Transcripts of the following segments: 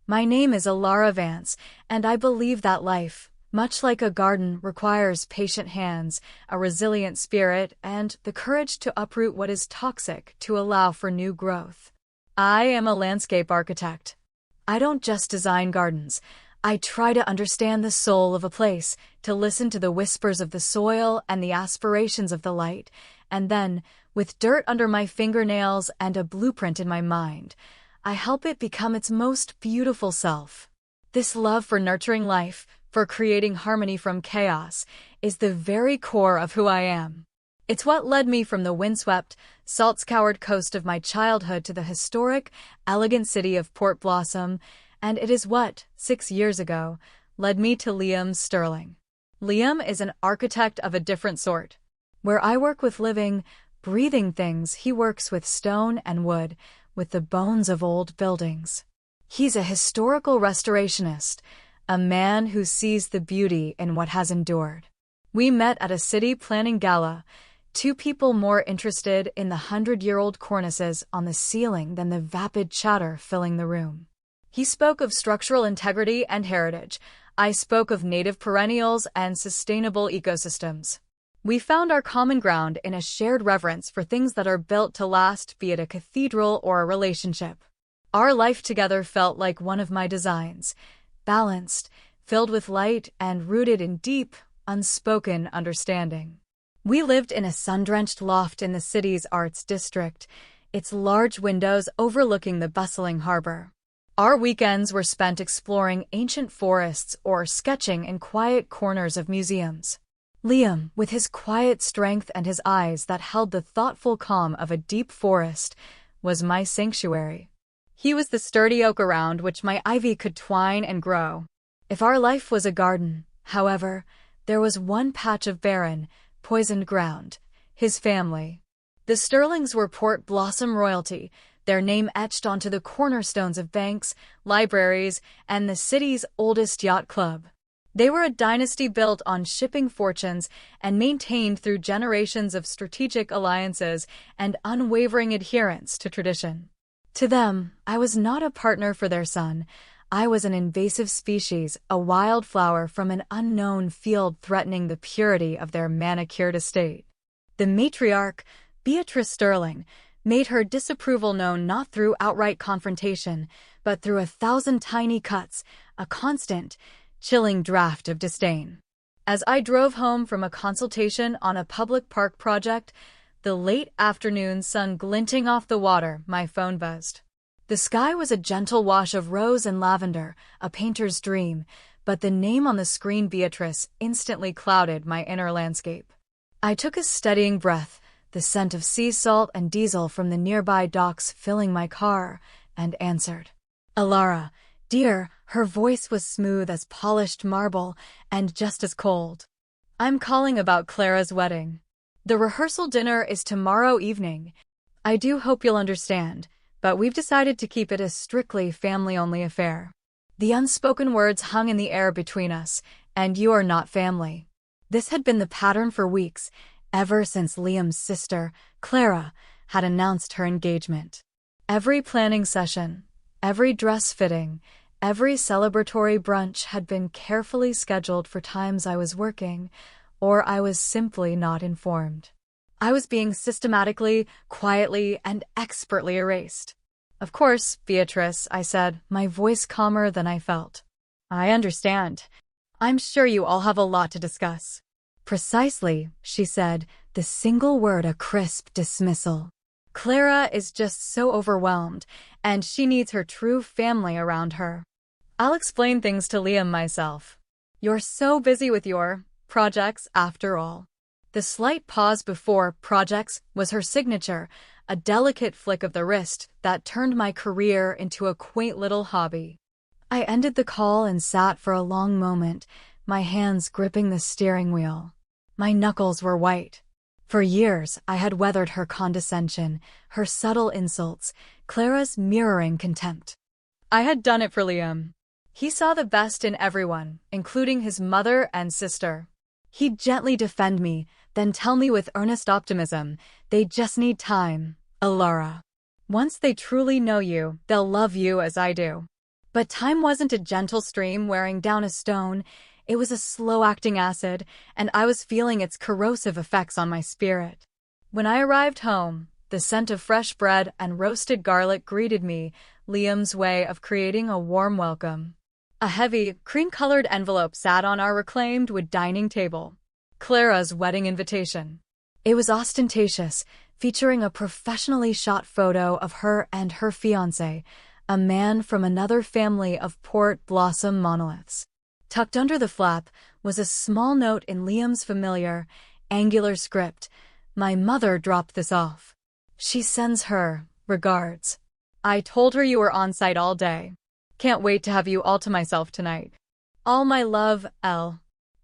My name is Alara Vance, and I believe that life, much like a garden, requires patient hands, a resilient spirit, and the courage to uproot what is toxic to allow for new growth. I am a landscape architect. I don't just design gardens. I try to understand the soul of a place, to listen to the whispers of the soil and the aspirations of the light, and then, with dirt under my fingernails and a blueprint in my mind, I help it become its most beautiful self. This love for nurturing life, for creating harmony from chaos, is the very core of who I am. It's what led me from the windswept, salt-scoured coast of my childhood to the historic, elegant city of Port Blossom, and it is what, 6 years ago, led me to Liam Sterling. Liam is an architect of a different sort. Where I work with living, breathing things, he works with stone and wood, with the bones of old buildings. He's a historical restorationist, a man who sees the beauty in what has endured. We met at a city planning gala, two people more interested in the 100-year-old cornices on the ceiling than the vapid chatter filling the room. He spoke of structural integrity and heritage. I spoke of native perennials and sustainable ecosystems. We found our common ground in a shared reverence for things that are built to last, be it a cathedral or a relationship. Our life together felt like one of my designs, balanced, filled with light, and rooted in deep, unspoken understanding. We lived in a sun-drenched loft in the city's arts district, its large windows overlooking the bustling harbor. Our weekends were spent exploring ancient forests or sketching in quiet corners of museums. Liam, with his quiet strength and his eyes that held the thoughtful calm of a deep forest, was my sanctuary. He was the sturdy oak around which my ivy could twine and grow. If our life was a garden, however, there was one patch of barren, poisoned ground: his family. The Sterlings were Port Blossom royalty, their name etched onto the cornerstones of banks, libraries, and the city's oldest yacht club. They were a dynasty built on shipping fortunes and maintained through generations of strategic alliances and unwavering adherence to tradition. To them, I was not a partner for their son. I was an invasive species, a wildflower from an unknown field threatening the purity of their manicured estate. The matriarch, Beatrice Sterling, made her disapproval known not through outright confrontation, but through 1,000 tiny cuts, a constant, chilling draft of disdain. As I drove home from a consultation on a public park project, the late afternoon sun glinting off the water, my phone buzzed. The sky was a gentle wash of rose and lavender, a painter's dream, but the name on the screen, Beatrice, instantly clouded my inner landscape. I took a steadying breath, the scent of sea salt and diesel from the nearby docks filling my car, and answered. Alara, dear, her voice was smooth as polished marble and just as cold. I'm calling about Clara's wedding. The rehearsal dinner is tomorrow evening. I do hope you'll understand, but we've decided to keep it a strictly family-only affair. The unspoken words hung in the air between us, and you are not family. This had been the pattern for weeks, ever since Liam's sister, Clara, had announced her engagement. Every planning session, every dress fitting, every celebratory brunch had been carefully scheduled for times I was working, or I was simply not informed. I was being systematically, quietly, and expertly erased. Of course, Beatrice, I said, my voice calmer than I felt. I understand. I'm sure you all have a lot to discuss. Precisely, she said, the single word a crisp dismissal. Clara is just so overwhelmed, and she needs her true family around her. I'll explain things to Liam myself. You're so busy with your projects after all. The slight pause before projects was her signature, a delicate flick of the wrist that turned my career into a quaint little hobby. I ended the call and sat for a long moment, my hands gripping the steering wheel. My knuckles were white. For years, I had weathered her condescension, her subtle insults, Clara's mirroring contempt. I had done it for Liam. He saw the best in everyone, including his mother and sister. He'd gently defend me, then tell me with earnest optimism, they just need time, Alara. Once they truly know you, they'll love you as I do. But time wasn't a gentle stream wearing down a stone. It was a slow-acting acid, and I was feeling its corrosive effects on my spirit. When I arrived home, the scent of fresh bread and roasted garlic greeted me, Liam's way of creating a warm welcome. A heavy, cream-colored envelope sat on our reclaimed wood dining table. Clara's wedding invitation. It was ostentatious, featuring a professionally shot photo of her and her fiancé, a man from another family of Port Blossom monoliths. Tucked under the flap was a small note in Liam's familiar, angular script. My mother dropped this off. She sends her regards. I told her you were on site all day. Can't wait to have you all to myself tonight. All my love, Elle.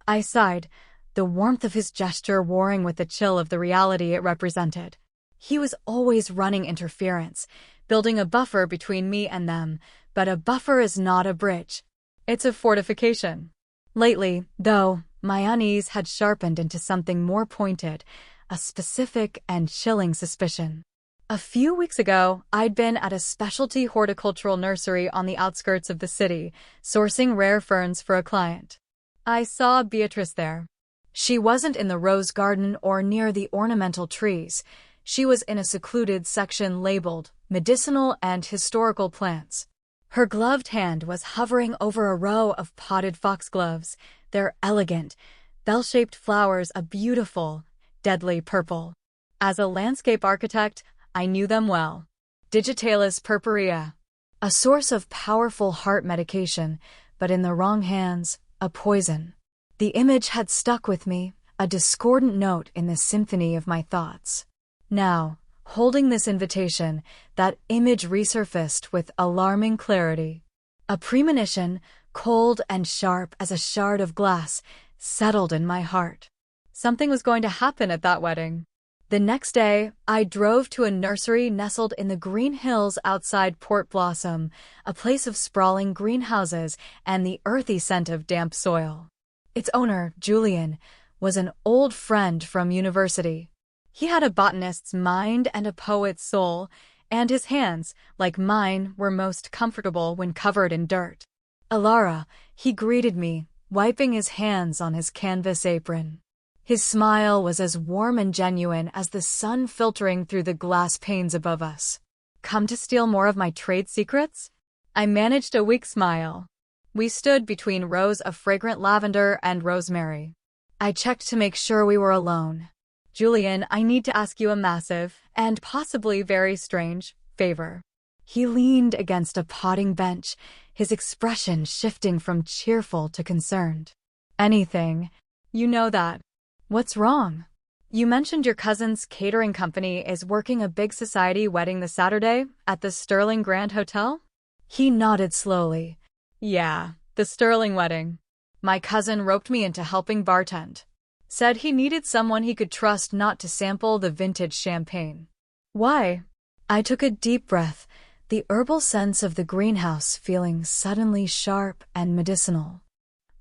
I sighed, the warmth of his gesture warring with the chill of the reality it represented. He was always running interference, building a buffer between me and them, but a buffer is not a bridge. It's a fortification. Lately, though, my unease had sharpened into something more pointed, a specific and chilling suspicion. A few weeks ago, I'd been at a specialty horticultural nursery on the outskirts of the city, sourcing rare ferns for a client. I saw Beatrice there. She wasn't in the rose garden or near the ornamental trees. She was in a secluded section labeled medicinal and historical plants. Her gloved hand was hovering over a row of potted foxgloves, their elegant, bell-shaped flowers a beautiful, deadly purple. As a landscape architect, I knew them well. Digitalis purpurea, a source of powerful heart medication, but in the wrong hands, a poison. The image had stuck with me, a discordant note in the symphony of my thoughts. Now, holding this invitation, that image resurfaced with alarming clarity. A premonition, cold and sharp as a shard of glass, settled in my heart. Something was going to happen at that wedding. The next day, I drove to a nursery nestled in the green hills outside Port Blossom, a place of sprawling greenhouses and the earthy scent of damp soil. Its owner, Julian, was an old friend from university. He had a botanist's mind and a poet's soul, and his hands, like mine, were most comfortable when covered in dirt. Alara, he greeted me, wiping his hands on his canvas apron. His smile was as warm and genuine as the sun filtering through the glass panes above us. Come to steal more of my trade secrets? I managed a weak smile. We stood between rows of fragrant lavender and rosemary. I checked to make sure we were alone. Julian, I need to ask you a massive, and possibly very strange, favor. He leaned against a potting bench, his expression shifting from cheerful to concerned. Anything. You know that. What's wrong? You mentioned your cousin's catering company is working a big society wedding this Saturday at the Sterling Grand Hotel? He nodded slowly. Yeah, the Sterling wedding. My cousin roped me into helping bartend. Said he needed someone he could trust not to sample the vintage champagne. Why? I took a deep breath, the herbal sense of the greenhouse feeling suddenly sharp and medicinal.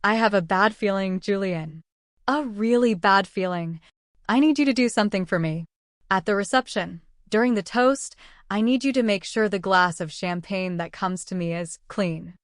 I have a bad feeling, Julian. A really bad feeling. I need you to do something for me. At the reception, during the toast, I need you to make sure the glass of champagne that comes to me is clean.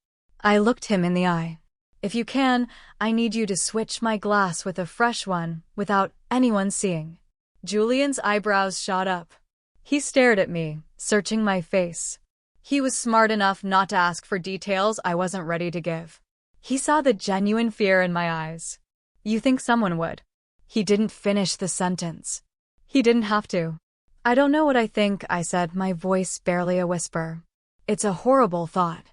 I looked him in the eye. If you can, I need you to switch my glass with a fresh one without anyone seeing. Julian's eyebrows shot up. He stared at me, searching my face. He was smart enough not to ask for details I wasn't ready to give. He saw the genuine fear in my eyes. You think someone would? He didn't finish the sentence. He didn't have to. I don't know what I think, I said, my voice barely a whisper. It's a horrible thought.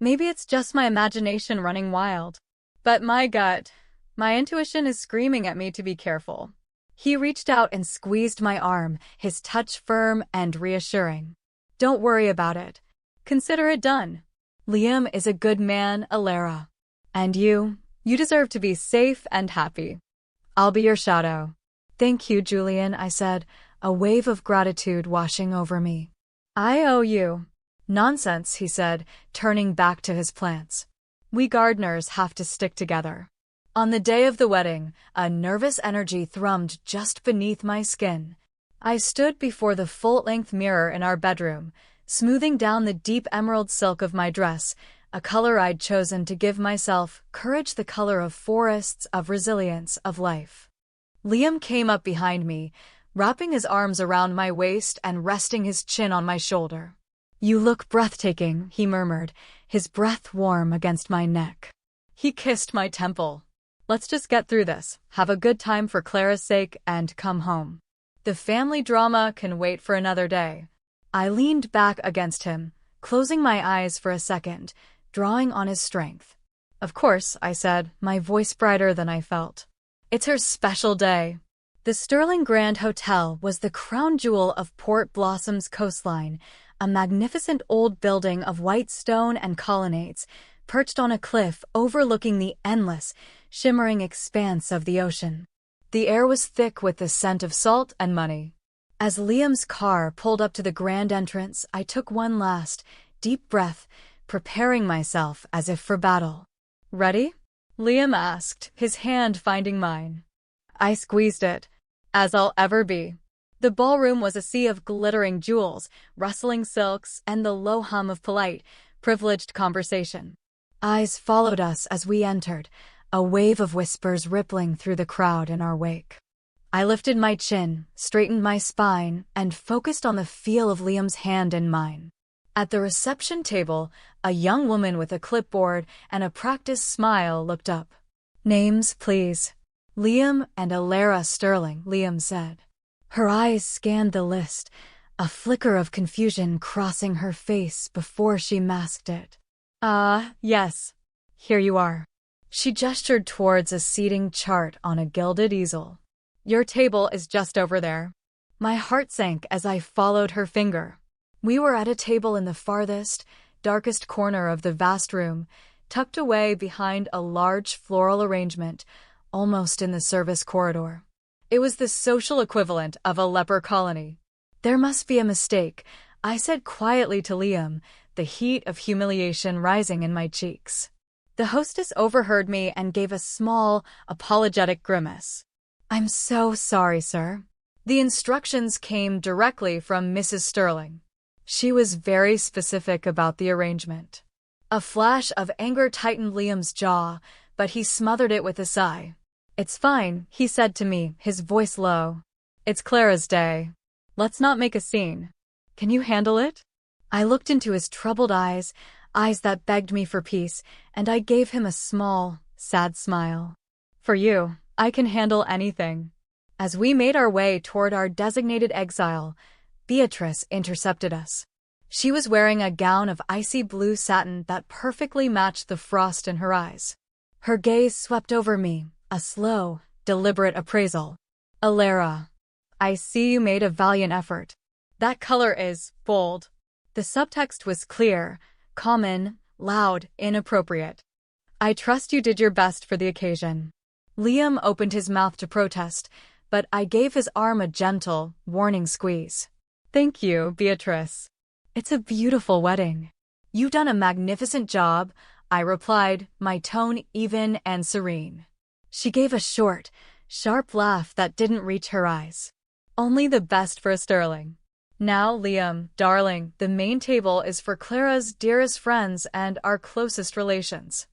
Maybe it's just my imagination running wild. But my gut, my intuition is screaming at me to be careful. He reached out and squeezed my arm, his touch firm and reassuring. Don't worry about it. Consider it done. Liam is a good man, Alara. And you deserve to be safe and happy. I'll be your shadow. Thank you, Julian, I said, a wave of gratitude washing over me. I owe you. Nonsense, he said, turning back to his plants. We gardeners have to stick together. On the day of the wedding, a nervous energy thrummed just beneath my skin. I stood before the full-length mirror in our bedroom, smoothing down the deep emerald silk of my dress, a color I'd chosen to give myself courage, the color of forests, of resilience, of life. Liam came up behind me, wrapping his arms around my waist and resting his chin on my shoulder. "You look breathtaking," he murmured, his breath warm against my neck. He kissed my temple. "Let's just get through this, have a good time for Clara's sake, and come home. The family drama can wait for another day." I leaned back against him, closing my eyes for a second, drawing on his strength. "Of course," I said, my voice brighter than I felt. "It's her special day." The Sterling Grand Hotel was the crown jewel of Port Blossom's coastline, a magnificent old building of white stone and colonnades, perched on a cliff overlooking the endless, shimmering expanse of the ocean. The air was thick with the scent of salt and money. As Liam's car pulled up to the grand entrance, I took one last, deep breath, preparing myself as if for battle. "Ready?" Liam asked, his hand finding mine. I squeezed it. As I'll ever be. The ballroom was a sea of glittering jewels, rustling silks, and the low hum of polite, privileged conversation. Eyes followed us as we entered, a wave of whispers rippling through the crowd in our wake. I lifted my chin, straightened my spine, and focused on the feel of Liam's hand in mine. At the reception table, a young woman with a clipboard and a practiced smile looked up. "Names, please." "Liam and Alara Sterling," Liam said. Her eyes scanned the list, a flicker of confusion crossing her face before she masked it. Yes. Here you are." She gestured towards a seating chart on a gilded easel. "Your table is just over there." My heart sank as I followed her finger. We were at a table in the farthest, darkest corner of the vast room, tucked away behind a large floral arrangement, almost in the service corridor. It was the social equivalent of a leper colony. "There must be a mistake," I said quietly to Liam, the heat of humiliation rising in my cheeks. The hostess overheard me and gave a small, apologetic grimace. "I'm so sorry, sir." The instructions came directly from Mrs. Sterling. She was very specific about the arrangement. A flash of anger tightened Liam's jaw, but he smothered it with a sigh. "It's fine," he said to me, his voice low. "It's Clara's day. Let's not make a scene. Can you handle it?" I looked into his troubled eyes that begged me for peace, and I gave him a small, sad smile. "For you, I can handle anything." As we made our way toward our designated exile, Beatrice intercepted us. She was wearing a gown of icy blue satin that perfectly matched the frost in her eyes. Her gaze swept over me, a slow, deliberate appraisal. "Alara, I see you made a valiant effort. That color is bold." The subtext was clear, common, loud, inappropriate. "I trust you did your best for the occasion." Liam opened his mouth to protest, but I gave his arm a gentle, warning squeeze. "Thank you, Beatrice. It's a beautiful wedding." "You've done a magnificent job," I replied, my tone even and serene. She gave a short, sharp laugh that didn't reach her eyes. "Only the best for a Sterling. Now, Liam, darling, the main table is for Clara's dearest friends and our closest relations.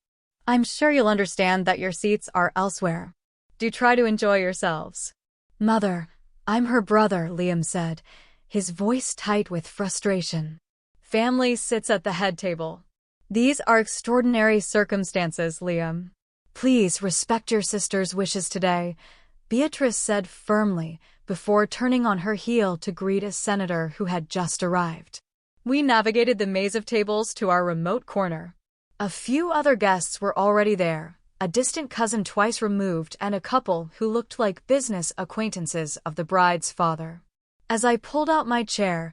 I'm sure you'll understand that your seats are elsewhere. Do try to enjoy yourselves." "Mother, I'm her brother," Liam said, his voice tight with frustration. "Family sits at the head table. These are extraordinary circumstances, Liam. Please respect your sister's wishes today," Beatrice said firmly, before turning on her heel to greet a senator who had just arrived. We navigated the maze of tables to our remote corner. A few other guests were already there, a distant cousin twice removed and a couple who looked like business acquaintances of the bride's father. As I pulled out my chair,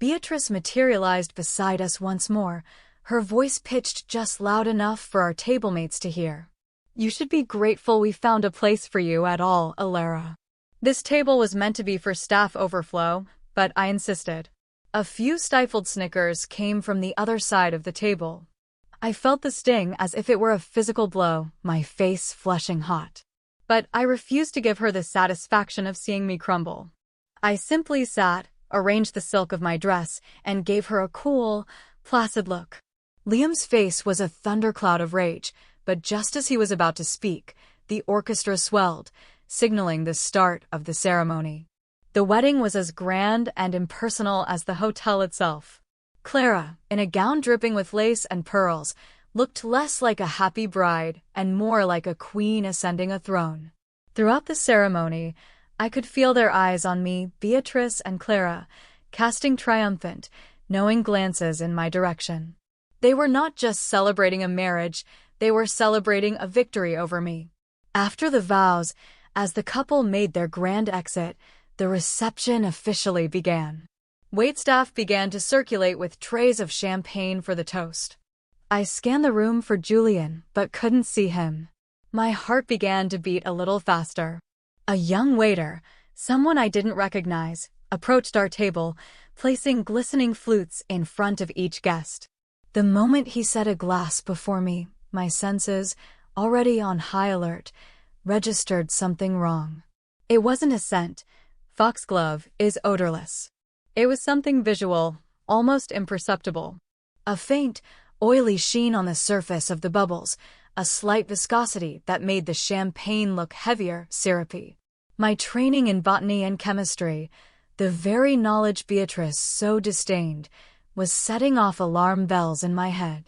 Beatrice materialized beside us once more, her voice pitched just loud enough for our tablemates to hear. "You should be grateful we found a place for you at all, Alara." This table was meant to be for staff overflow, but I insisted. A few stifled snickers came from the other side of the table. I felt the sting as if it were a physical blow, my face flushing hot. But I refused to give her the satisfaction of seeing me crumble. I simply sat, arranged the silk of my dress, and gave her a cool, placid look. Liam's face was a thundercloud of rage, but just as he was about to speak, the orchestra swelled, signaling the start of the ceremony. The wedding was as grand and impersonal as the hotel itself. Clara, in a gown dripping with lace and pearls, looked less like a happy bride and more like a queen ascending a throne. Throughout the ceremony, I could feel their eyes on me, Beatrice and Clara, casting triumphant, knowing glances in my direction. They were not just celebrating a marriage, they were celebrating a victory over me. After the vows, as the couple made their grand exit, the reception officially began. Waitstaff began to circulate with trays of champagne for the toast. I scanned the room for Julian, but couldn't see him. My heart began to beat a little faster. A young waiter, someone I didn't recognize, approached our table, placing glistening flutes in front of each guest. The moment he set a glass before me, my senses, already on high alert, registered something wrong. It wasn't a scent. Foxglove is odorless. It was something visual, almost imperceptible. A faint, oily sheen on the surface of the bubbles, a slight viscosity that made the champagne look heavier, syrupy. My training in botany and chemistry, the very knowledge Beatrice so disdained, was setting off alarm bells in my head.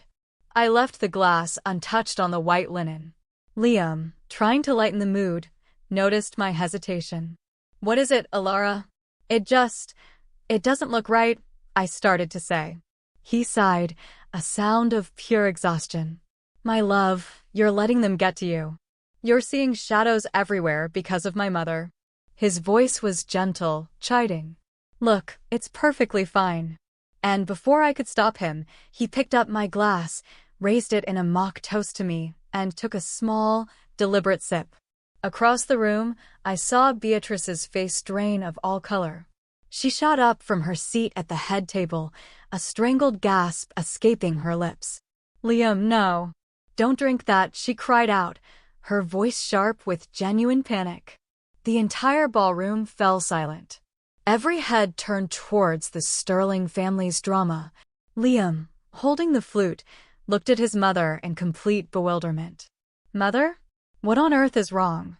I left the glass untouched on the white linen. Liam, trying to lighten the mood, noticed my hesitation. "What is it, Alara?" It doesn't look right," I started to say. He sighed, a sound of pure exhaustion. "My love, you're letting them get to you. You're seeing shadows everywhere because of my mother." His voice was gentle, chiding. "Look, it's perfectly fine." And before I could stop him, he picked up my glass, raised it in a mock toast to me, and took a small, deliberate sip. Across the room, I saw Beatrice's face drain of all color. She shot up from her seat at the head table, a strangled gasp escaping her lips. "Liam, no. Don't drink that," she cried out, her voice sharp with genuine panic. The entire ballroom fell silent. Every head turned towards the Sterling family's drama. Liam, holding the flute, looked at his mother in complete bewilderment. "Mother? What on earth is wrong?"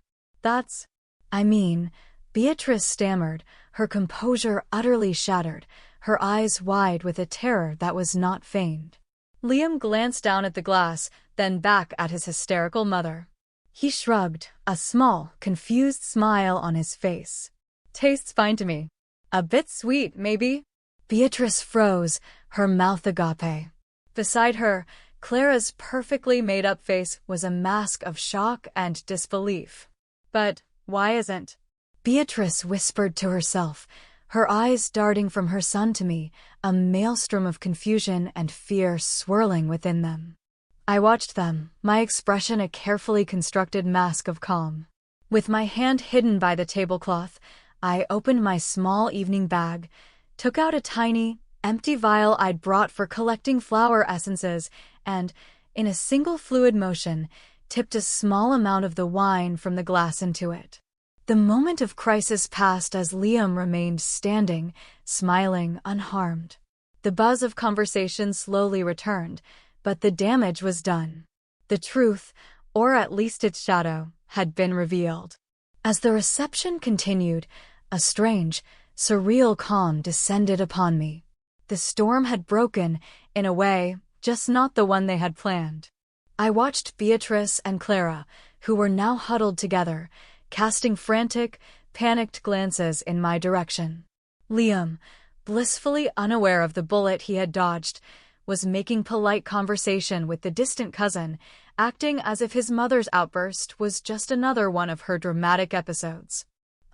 Beatrice stammered, her composure utterly shattered, her eyes wide with a terror that was not feigned. Liam glanced down at the glass, then back at his hysterical mother. He shrugged, a small, confused smile on his face. "Tastes fine to me. A bit sweet, maybe?" Beatrice froze, her mouth agape. Beside her, Clara's perfectly made-up face was a mask of shock and disbelief. "But why isn't?" Beatrice whispered to herself, her eyes darting from her son to me, a maelstrom of confusion and fear swirling within them. I watched them, my expression a carefully constructed mask of calm. With my hand hidden by the tablecloth, I opened my small evening bag, took out a tiny, empty vial I'd brought for collecting flower essences, and, in a single fluid motion, tipped a small amount of the wine from the glass into it. The moment of crisis passed as Liam remained standing, smiling, unharmed. The buzz of conversation slowly returned, but the damage was done. The truth, or at least its shadow, had been revealed. As the reception continued, a strange, surreal calm descended upon me. The storm had broken, in a way, just not the one they had planned. I watched Beatrice and Clara, who were now huddled together, casting frantic, panicked glances in my direction. Liam, blissfully unaware of the bullet he had dodged, was making polite conversation with the distant cousin, acting as if his mother's outburst was just another one of her dramatic episodes.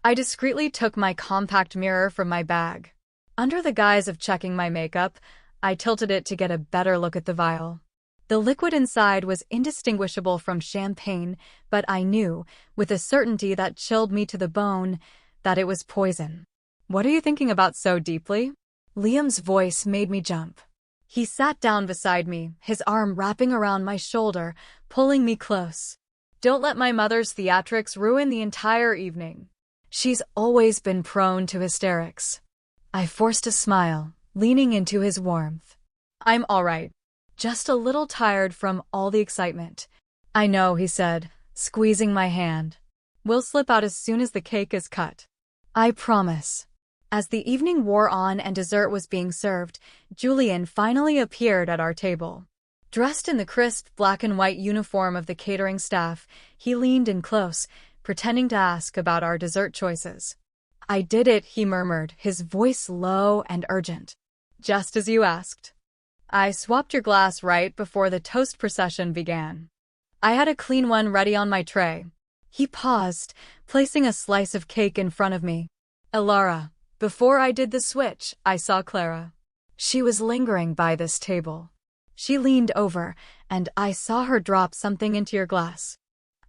I discreetly took my compact mirror from my bag. Under the guise of checking my makeup, I tilted it to get a better look at the vial. The liquid inside was indistinguishable from champagne, but I knew, with a certainty that chilled me to the bone, that it was poison. "What are you thinking about so deeply?" Liam's voice made me jump. He sat down beside me, his arm wrapping around my shoulder, pulling me close. "Don't let my mother's theatrics ruin the entire evening. She's always been prone to hysterics." I forced a smile, leaning into his warmth. "I'm all right. just a little tired from all the excitement. I know, he said, squeezing my hand. We'll slip out as soon as the cake is cut. I promise. As the evening wore on and dessert was being served, Julian finally appeared at our table. Dressed in the crisp black and white uniform of the catering staff, he leaned in close, pretending to ask about our dessert choices. I did it, he murmured, his voice low and urgent. Just as you asked. I swapped your glass right before the toast procession began. I had a clean one ready on my tray. He paused, placing a slice of cake in front of me. Elara, before I did the switch, I saw Clara. She was lingering by this table. She leaned over, and I saw her drop something into your glass.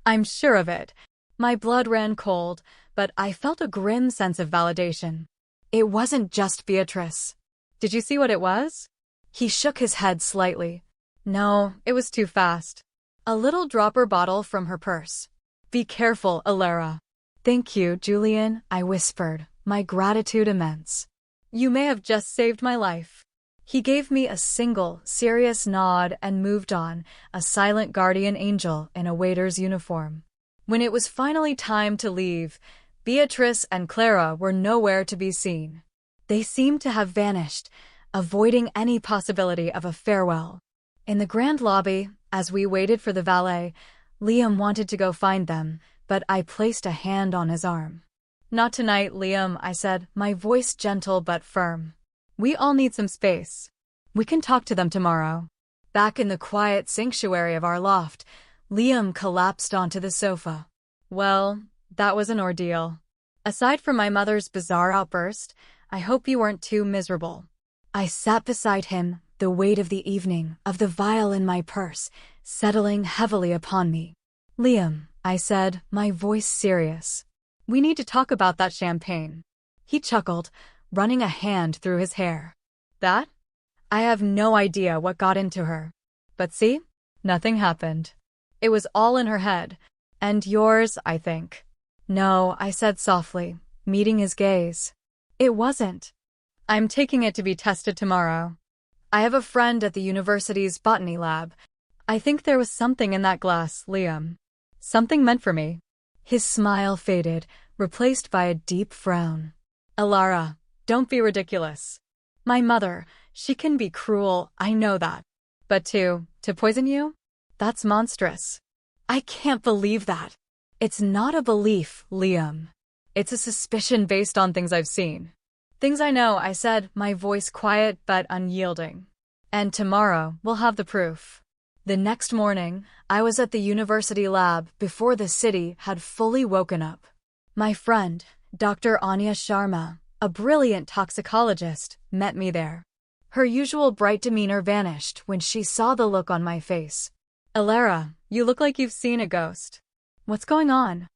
I'm sure of it. My blood ran cold, but I felt a grim sense of validation. It wasn't just Beatrice. Did you see what it was? He shook his head slightly. No, it was too fast. A little dropper bottle from her purse. Be careful, Elara. Thank you, Julian, I whispered, my gratitude immense. You may have just saved my life. He gave me a single, serious nod and moved on, a silent guardian angel in a waiter's uniform. When it was finally time to leave, Beatrice and Clara were nowhere to be seen. They seemed to have vanished, avoiding any possibility of a farewell. In the grand lobby, as we waited for the valet, Liam wanted to go find them, but I placed a hand on his arm. Not tonight, Liam, I said, my voice gentle but firm. We all need some space. We can talk to them tomorrow. Back in the quiet sanctuary of our loft, Liam collapsed onto the sofa. Well, that was an ordeal. Aside from my mother's bizarre outburst, I hope you weren't too miserable. I sat beside him, the weight of the evening, of the vial in my purse, settling heavily upon me. Liam, I said, my voice serious. We need to talk about that champagne. He chuckled, running a hand through his hair. That? I have no idea what got into her. But see? Nothing happened. It was all in her head. And yours, I think. No, I said softly, meeting his gaze. It wasn't. I'm taking it to be tested tomorrow. I have a friend at the university's botany lab. I think there was something in that glass, Liam. Something meant for me. His smile faded, replaced by a deep frown. Elara, don't be ridiculous. My mother, she can be cruel, I know that. But to poison you? That's monstrous. I can't believe that. It's not a belief, Liam. It's a suspicion based on things I've seen. Things I know, I said, my voice quiet but unyielding. And tomorrow, we'll have the proof. The next morning, I was at the university lab before the city had fully woken up. My friend, Dr. Anya Sharma, a brilliant toxicologist, met me there. Her usual bright demeanor vanished when she saw the look on my face. Elara, you look like you've seen a ghost. What's going on?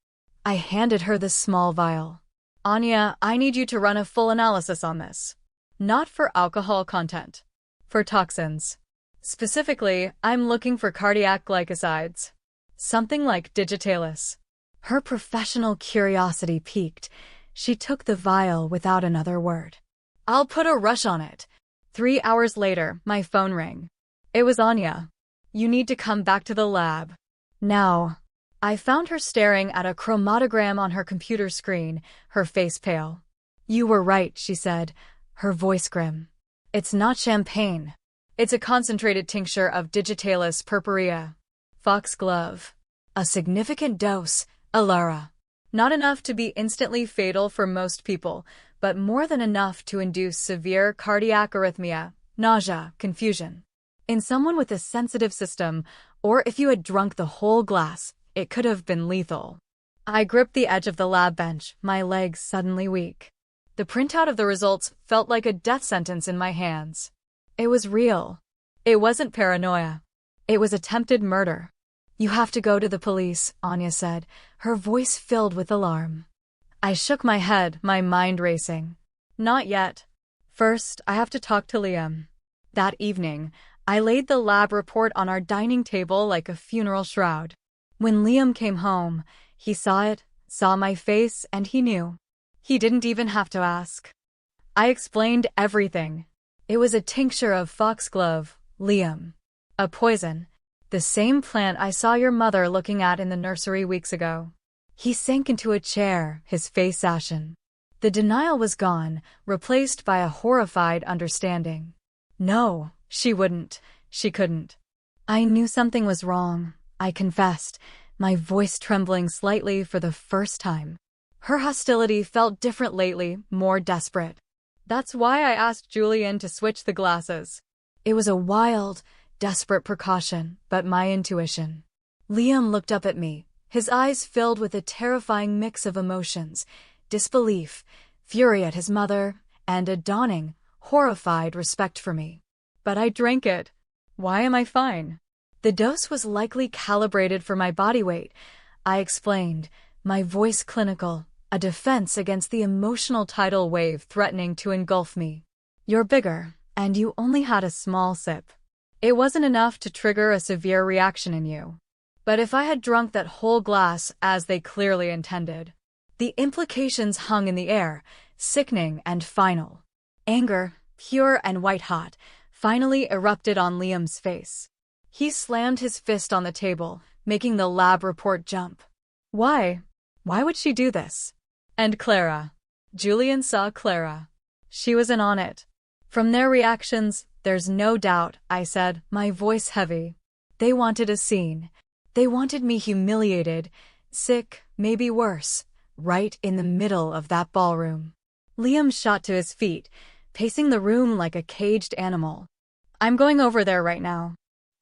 I handed her the small vial. Anya, I need you to run a full analysis on this. Not for alcohol content. For toxins. Specifically, I'm looking for cardiac glycosides. Something like digitalis. Her professional curiosity piqued. She took the vial without another word. I'll put a rush on it. 3 hours later, my phone rang. It was Anya. You need to come back to the lab. Now. I found her staring at a chromatogram on her computer screen, her face pale. You were right, she said, her voice grim. It's not champagne. It's a concentrated tincture of digitalis purpurea. Foxglove. A significant dose, Elara. Not enough to be instantly fatal for most people, but more than enough to induce severe cardiac arrhythmia, nausea, confusion. In someone with a sensitive system, or if you had drunk the whole glass, it could have been lethal. I gripped the edge of the lab bench, my legs suddenly weak. The printout of the results felt like a death sentence in my hands. It was real. It wasn't paranoia. It was attempted murder. You have to go to the police, Anya said, her voice filled with alarm. I shook my head, my mind racing. Not yet. First, I have to talk to Liam. That evening, I laid the lab report on our dining table like a funeral shroud. When Liam came home, he saw it, saw my face, and he knew. He didn't even have to ask. I explained everything. It was a tincture of foxglove, Liam. A poison. The same plant I saw your mother looking at in the nursery weeks ago. He sank into a chair, his face ashen. The denial was gone, replaced by a horrified understanding. No, she wouldn't. She couldn't. I knew something was wrong, I confessed, my voice trembling slightly for the first time. Her hostility felt different lately, more desperate. That's why I asked Julian to switch the glasses. It was a wild, desperate precaution, but my intuition. Liam looked up at me, his eyes filled with a terrifying mix of emotions, disbelief, fury at his mother, and a dawning, horrified respect for me. But I drank it. Why am I fine? The dose was likely calibrated for my body weight, I explained, my voice clinical, a defense against the emotional tidal wave threatening to engulf me. You're bigger, and you only had a small sip. It wasn't enough to trigger a severe reaction in you. But if I had drunk that whole glass as they clearly intended, the implications hung in the air, sickening and final. Anger, pure and white-hot, finally erupted on Liam's face. He slammed his fist on the table, making the lab report jump. Why? Why would she do this? And Clara. Julian saw Clara. She was in on it. From their reactions, there's no doubt, I said, my voice heavy. They wanted a scene. They wanted me humiliated, sick, maybe worse, right in the middle of that ballroom. Liam shot to his feet, pacing the room like a caged animal. I'm going over there right now.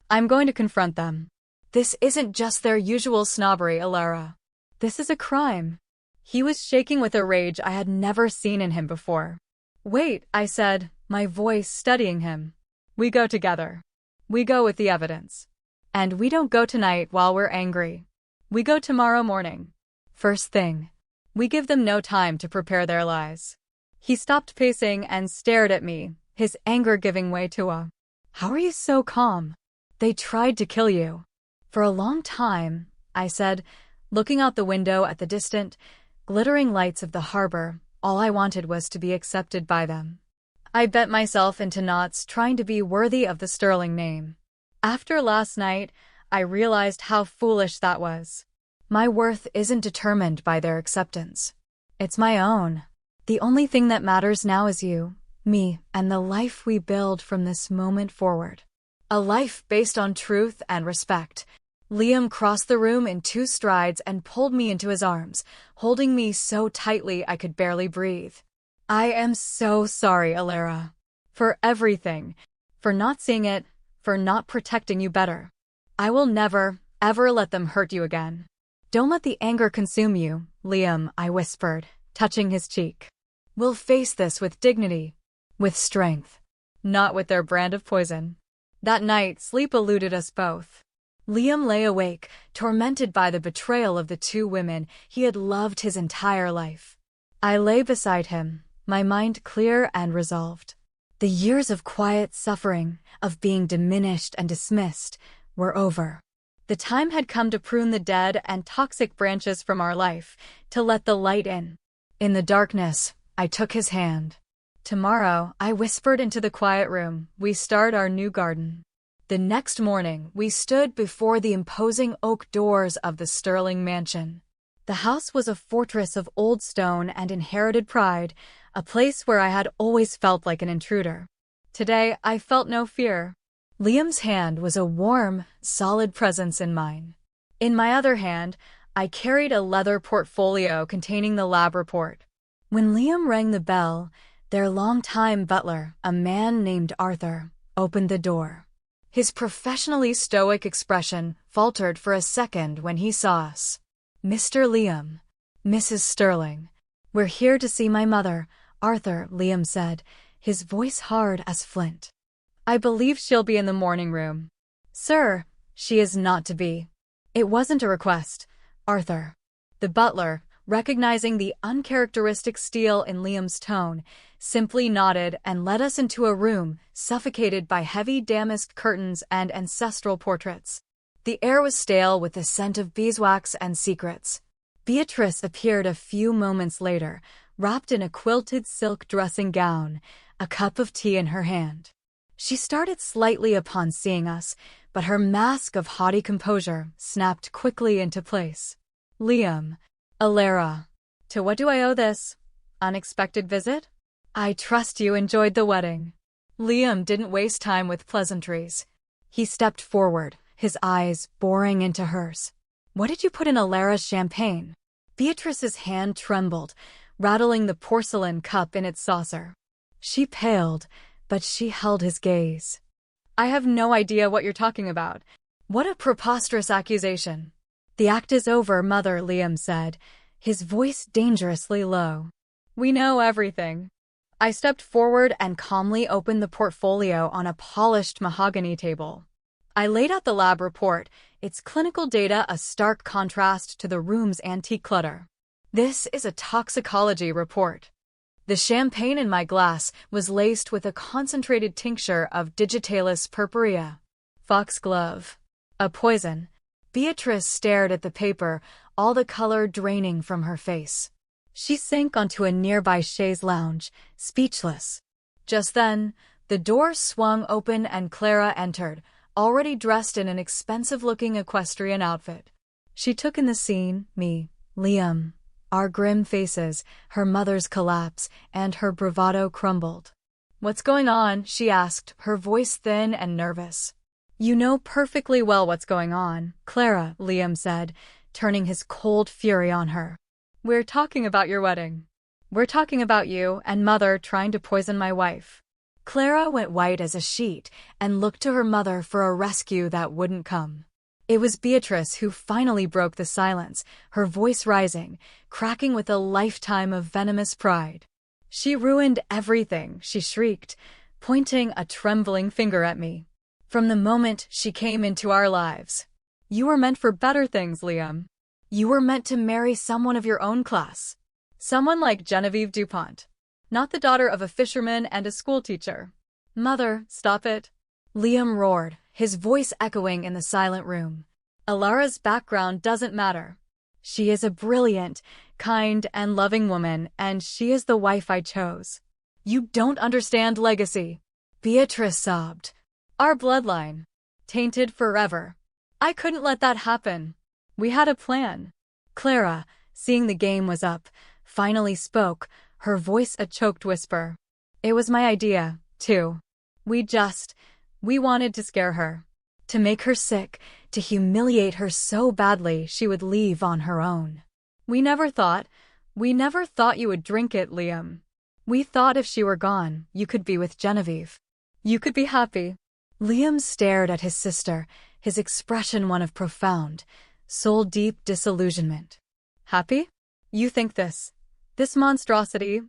I'm going to confront them. This isn't just their usual snobbery, Alara. This is a crime. He was shaking with a rage I had never seen in him before. Wait, I said, my voice steadying him. We go together. We go with the evidence. And we don't go tonight while we're angry. We go tomorrow morning. First thing. We give them no time to prepare their lies. He stopped pacing and stared at me, his anger giving way to a, "How are you so calm? They tried to kill you." For a long time, I said, looking out the window at the distant, glittering lights of the harbor, all I wanted was to be accepted by them. I bent myself into knots trying to be worthy of the Sterling name. After last night, I realized how foolish that was. My worth isn't determined by their acceptance. It's my own. The only thing that matters now is you, me, and the life we build from this moment forward. A life based on truth and respect. Liam crossed the room in 2 strides and pulled me into his arms, holding me so tightly I could barely breathe. I am so sorry, Alara. For everything. For not seeing it. For not protecting you better. I will never, ever let them hurt you again. Don't let the anger consume you, Liam, I whispered, touching his cheek. We'll face this with dignity. With strength. Not with their brand of poison. That night, sleep eluded us both. Liam lay awake, tormented by the betrayal of the 2 women he had loved his entire life. I lay beside him, my mind clear and resolved. The years of quiet suffering, of being diminished and dismissed, were over. The time had come to prune the dead and toxic branches from our life, to let the light in. In the darkness, I took his hand. Tomorrow, I whispered into the quiet room, we start our new garden. The next morning, we stood before the imposing oak doors of the Sterling mansion. The house was a fortress of old stone and inherited pride, a place where I had always felt like an intruder. Today, I felt no fear. Liam's hand was a warm, solid presence in mine. In my other hand, I carried a leather portfolio containing the lab report. When Liam rang the bell, their longtime butler, a man named Arthur, opened the door. His professionally stoic expression faltered for a second when he saw us. Mr. Liam, Mrs. Sterling, we're here to see my mother, Arthur, Liam said, his voice hard as flint. I believe she'll be in the morning room. Sir, she is not to be. It wasn't a request, Arthur. The butler, recognizing the uncharacteristic steel in Liam's tone, simply nodded and led us into a room suffocated by heavy damask curtains and ancestral portraits. The air was stale with the scent of beeswax and secrets. Beatrice appeared a few moments later, wrapped in a quilted silk dressing gown, a cup of tea in her hand. She started slightly upon seeing us, but her mask of haughty composure snapped quickly into place. Liam. Alara. To what do I owe this unexpected visit? I trust you enjoyed the wedding. Liam didn't waste time with pleasantries. He stepped forward, his eyes boring into hers. What did you put in Alara's champagne? Beatrice's hand trembled, rattling the porcelain cup in its saucer. She paled, but she held his gaze. I have no idea what you're talking about. What a preposterous accusation. The act is over, Mother, Liam said, his voice dangerously low. We know everything. I stepped forward and calmly opened the portfolio on a polished mahogany table. I laid out the lab report, its clinical data a stark contrast to the room's antique clutter. This is a toxicology report. The champagne in my glass was laced with a concentrated tincture of Digitalis purpurea, foxglove, a poison. Beatrice stared at the paper, all the color draining from her face. She sank onto a nearby chaise lounge, speechless. Just then, the door swung open and Clara entered, already dressed in an expensive-looking equestrian outfit. She took in the scene, me, Liam, our grim faces, her mother's collapse, and her bravado crumbled. What's going on? She asked, her voice thin and nervous. You know perfectly well what's going on, Clara, Liam said, turning his cold fury on her. We're talking about your wedding. We're talking about you and Mother trying to poison my wife. Clara went white as a sheet and looked to her mother for a rescue that wouldn't come. It was Beatrice who finally broke the silence, her voice rising, cracking with a lifetime of venomous pride. She ruined everything, she shrieked, pointing a trembling finger at me. From the moment she came into our lives. You were meant for better things, Liam. You were meant to marry someone of your own class. Someone like Genevieve DuPont. Not the daughter of a fisherman and a schoolteacher. Mother, stop it. Liam roared, his voice echoing in the silent room. Alara's background doesn't matter. She is a brilliant, kind, and loving woman, and she is the wife I chose. You don't understand legacy. Beatrice sobbed. Our bloodline. Tainted forever. I couldn't let that happen. We had a plan. Clara, seeing the game was up, finally spoke, her voice a choked whisper. It was my idea, too. We wanted to scare her. To make her sick, to humiliate her so badly she would leave on her own. We never thought you would drink it, Liam. We thought if she were gone, you could be with Genevieve. You could be happy. Liam stared at his sister, his expression one of profound, soul-deep disillusionment. Happy? You think this monstrosity,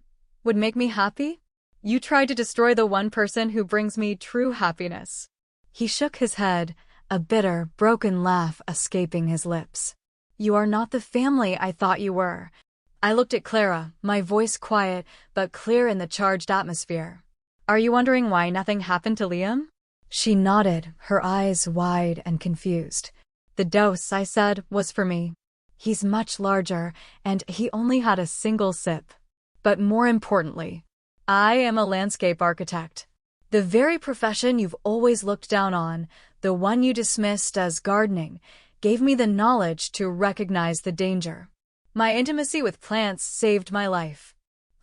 would make me happy? You tried to destroy the one person who brings me true happiness. He shook his head, a bitter, broken laugh escaping his lips. You are not the family I thought you were. I looked at Clara, my voice quiet but clear in the charged atmosphere. Are you wondering why nothing happened to Liam? She nodded, her eyes wide and confused. The dose, I said, was for me. He's much larger, and he only had a single sip. But more importantly, I am a landscape architect. The very profession you've always looked down on, the one you dismissed as gardening, gave me the knowledge to recognize the danger. My intimacy with plants saved my life.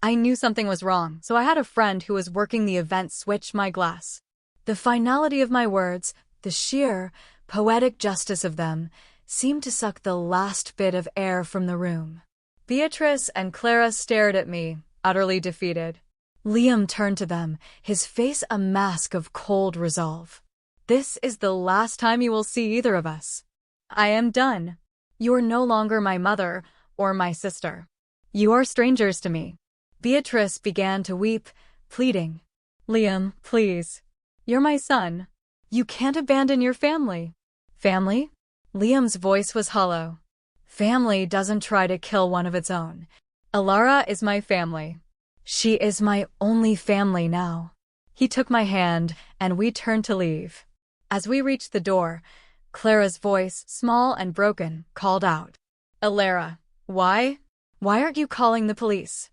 I knew something was wrong, so I had a friend who was working the event switch my glass. The finality of my words, the sheer, poetic justice of them, seemed to suck the last bit of air from the room. Beatrice and Clara stared at me, utterly defeated. Liam turned to them, his face a mask of cold resolve. This is the last time you will see either of us. I am done. You are no longer my mother or my sister. You are strangers to me. Beatrice began to weep, pleading. Liam, please. You're my son. You can't abandon your family. Family? Liam's voice was hollow. Family doesn't try to kill one of its own. Alara is my family. She is my only family now. He took my hand, and we turned to leave. As we reached the door, Clara's voice, small and broken, called out. Alara, why? Why aren't you calling the police?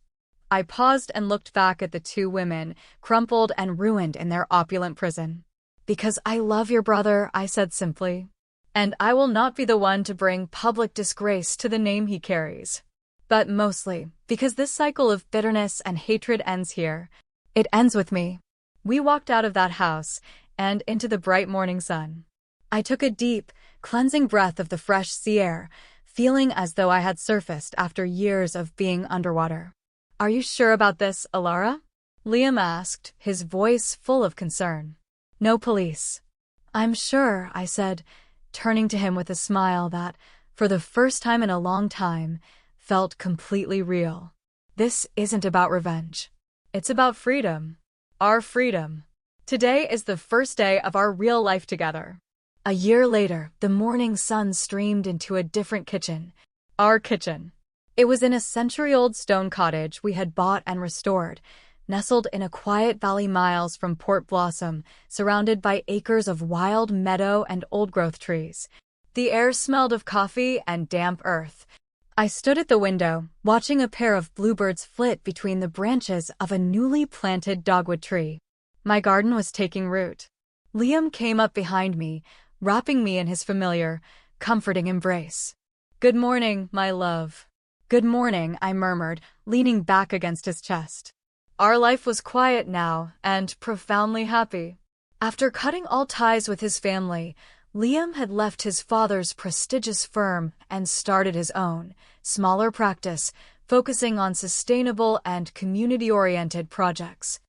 I paused and looked back at the two women, crumpled and ruined in their opulent prison. "Because I love your brother," I said simply. "And I will not be the one to bring public disgrace to the name he carries. But mostly, because this cycle of bitterness and hatred ends here. It ends with me." We walked out of that house and into the bright morning sun. I took a deep, cleansing breath of the fresh sea air, feeling as though I had surfaced after years of being underwater. "Are you sure about this, Alara?" Liam asked, his voice full of concern. "No police." "I'm sure," I said, turning to him with a smile that, for the first time in a long time, felt completely real. "This isn't about revenge. It's about freedom. Our freedom. Today is the first day of our real life together." A year later, the morning sun streamed into a different kitchen. Our kitchen. It was in a century-old stone cottage we had bought and restored, nestled in a quiet valley miles from Port Blossom, surrounded by acres of wild meadow and old-growth trees. The air smelled of coffee and damp earth. I stood at the window, watching a pair of bluebirds flit between the branches of a newly planted dogwood tree. My garden was taking root. Liam came up behind me, wrapping me in his familiar, comforting embrace. "Good morning, my love." "Good morning," I murmured, leaning back against his chest. Our life was quiet now and profoundly happy. After cutting all ties with his family, Liam had left his father's prestigious firm and started his own, smaller practice, focusing on sustainable and community-oriented projects.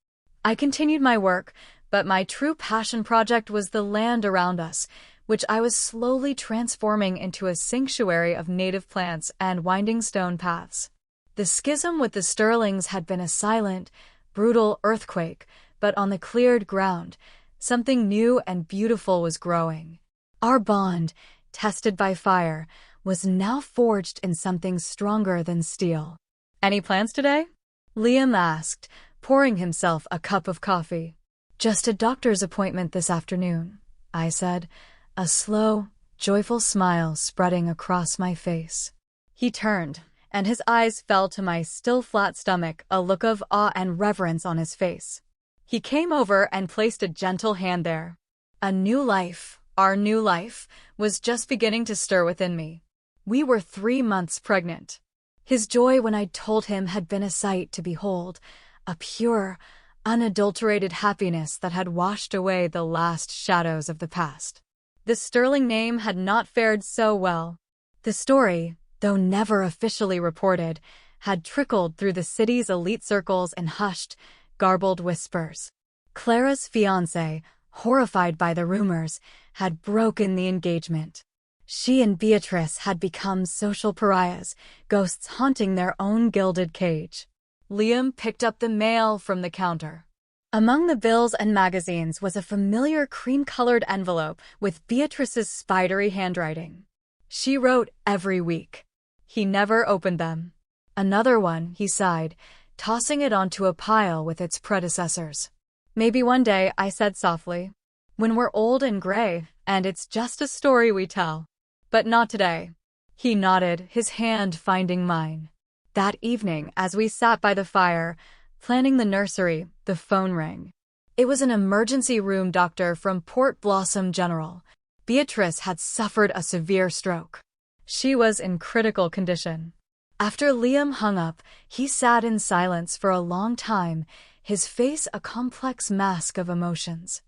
I continued my work, but my true passion project was the land around us, which I was slowly transforming into a sanctuary of native plants and winding stone paths. The schism with the Sterlings had been a silent, brutal earthquake, but on the cleared ground, something new and beautiful was growing. Our bond, tested by fire, was now forged in something stronger than steel. "Any plans today?" Liam asked, pouring himself a cup of coffee. "Just a doctor's appointment this afternoon," I said, a slow, joyful smile spreading across my face. He turned, and his eyes fell to my still flat stomach, a look of awe and reverence on his face. He came over and placed a gentle hand there. A new life, our new life, was just beginning to stir within me. We were 3 months pregnant. His joy when I told him had been a sight to behold, a pure, unadulterated happiness that had washed away the last shadows of the past. The Sterling name had not fared so well. The story, though never officially reported, had trickled through the city's elite circles in hushed, garbled whispers. Clara's fiancé, horrified by the rumors, had broken the engagement. She and Beatrice had become social pariahs, ghosts haunting their own gilded cage. Liam picked up the mail from the counter. Among the bills and magazines was a familiar cream-colored envelope with Beatrice's spidery handwriting. She wrote every week. He never opened them. "Another one," he sighed, tossing it onto a pile with its predecessors. "Maybe one day," I said softly. "When we're old and gray, and it's just a story we tell. But not today." He nodded, his hand finding mine. That evening, as we sat by the fire, planning the nursery, the phone rang. It was an emergency room doctor from Port Blossom General. Beatrice had suffered a severe stroke. She was in critical condition. After Liam hung up, he sat in silence for a long time, his face a complex mask of emotions.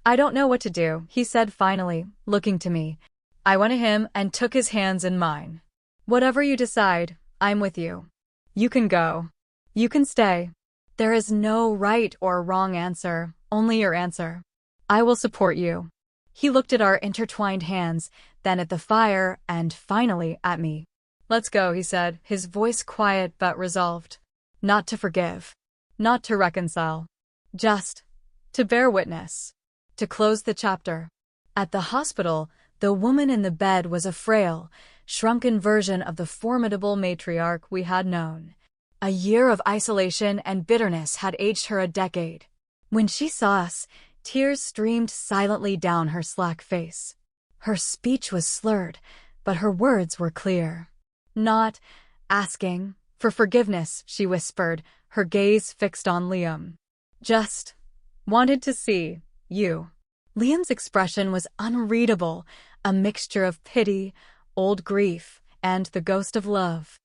"I don't know what to do," he said finally, looking to me. I went to him and took his hands in mine. "Whatever you decide, I'm with you. You can go. You can stay. There is no right or wrong answer, only your answer. I will support you." He looked at our intertwined hands, then at the fire, and finally at me. "Let's go," he said, his voice quiet but resolved. Not to forgive. Not to reconcile. Just to bear witness. To close the chapter. At the hospital, the woman in the bed was a frail, shrunken version of the formidable matriarch we had known. A year of isolation and bitterness had aged her a decade. When she saw us, tears streamed silently down her slack face. Her speech was slurred, but her words were clear. "Not asking for forgiveness," she whispered, her gaze fixed on Liam. Just wanted to see you. Liam's expression was unreadable, a mixture of pity, old grief, and the ghost of love.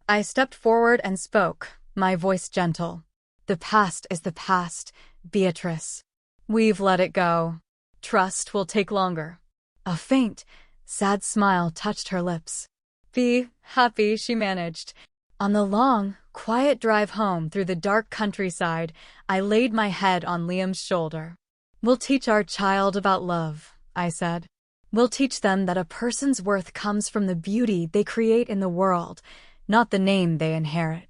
I stepped forward and spoke, my voice gentle. The past is the past, Beatrice. We've let it go. Trust will take longer. A faint, sad smile touched her lips. Be happy, she managed. On the long, quiet drive home through the dark countryside, I laid my head on Liam's shoulder. We'll teach our child about love, I said. We'll teach them that a person's worth comes from the beauty they create in the world, not the name they inherit.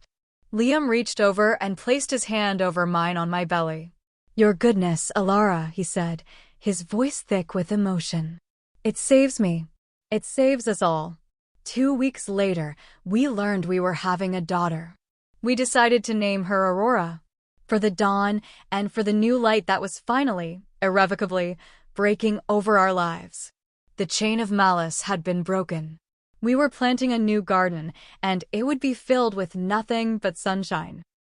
Liam reached over and placed his hand over mine on my belly. Your goodness, Alara, he said, his voice thick with emotion. It saves me. It saves us all. 2 weeks later, we learned we were having a daughter. We decided to name her Aurora, for the dawn and for the new light that was finally, irrevocably, breaking over our lives. The chain of malice had been broken. We were planting a new garden, and it would be filled with nothing but sunshine.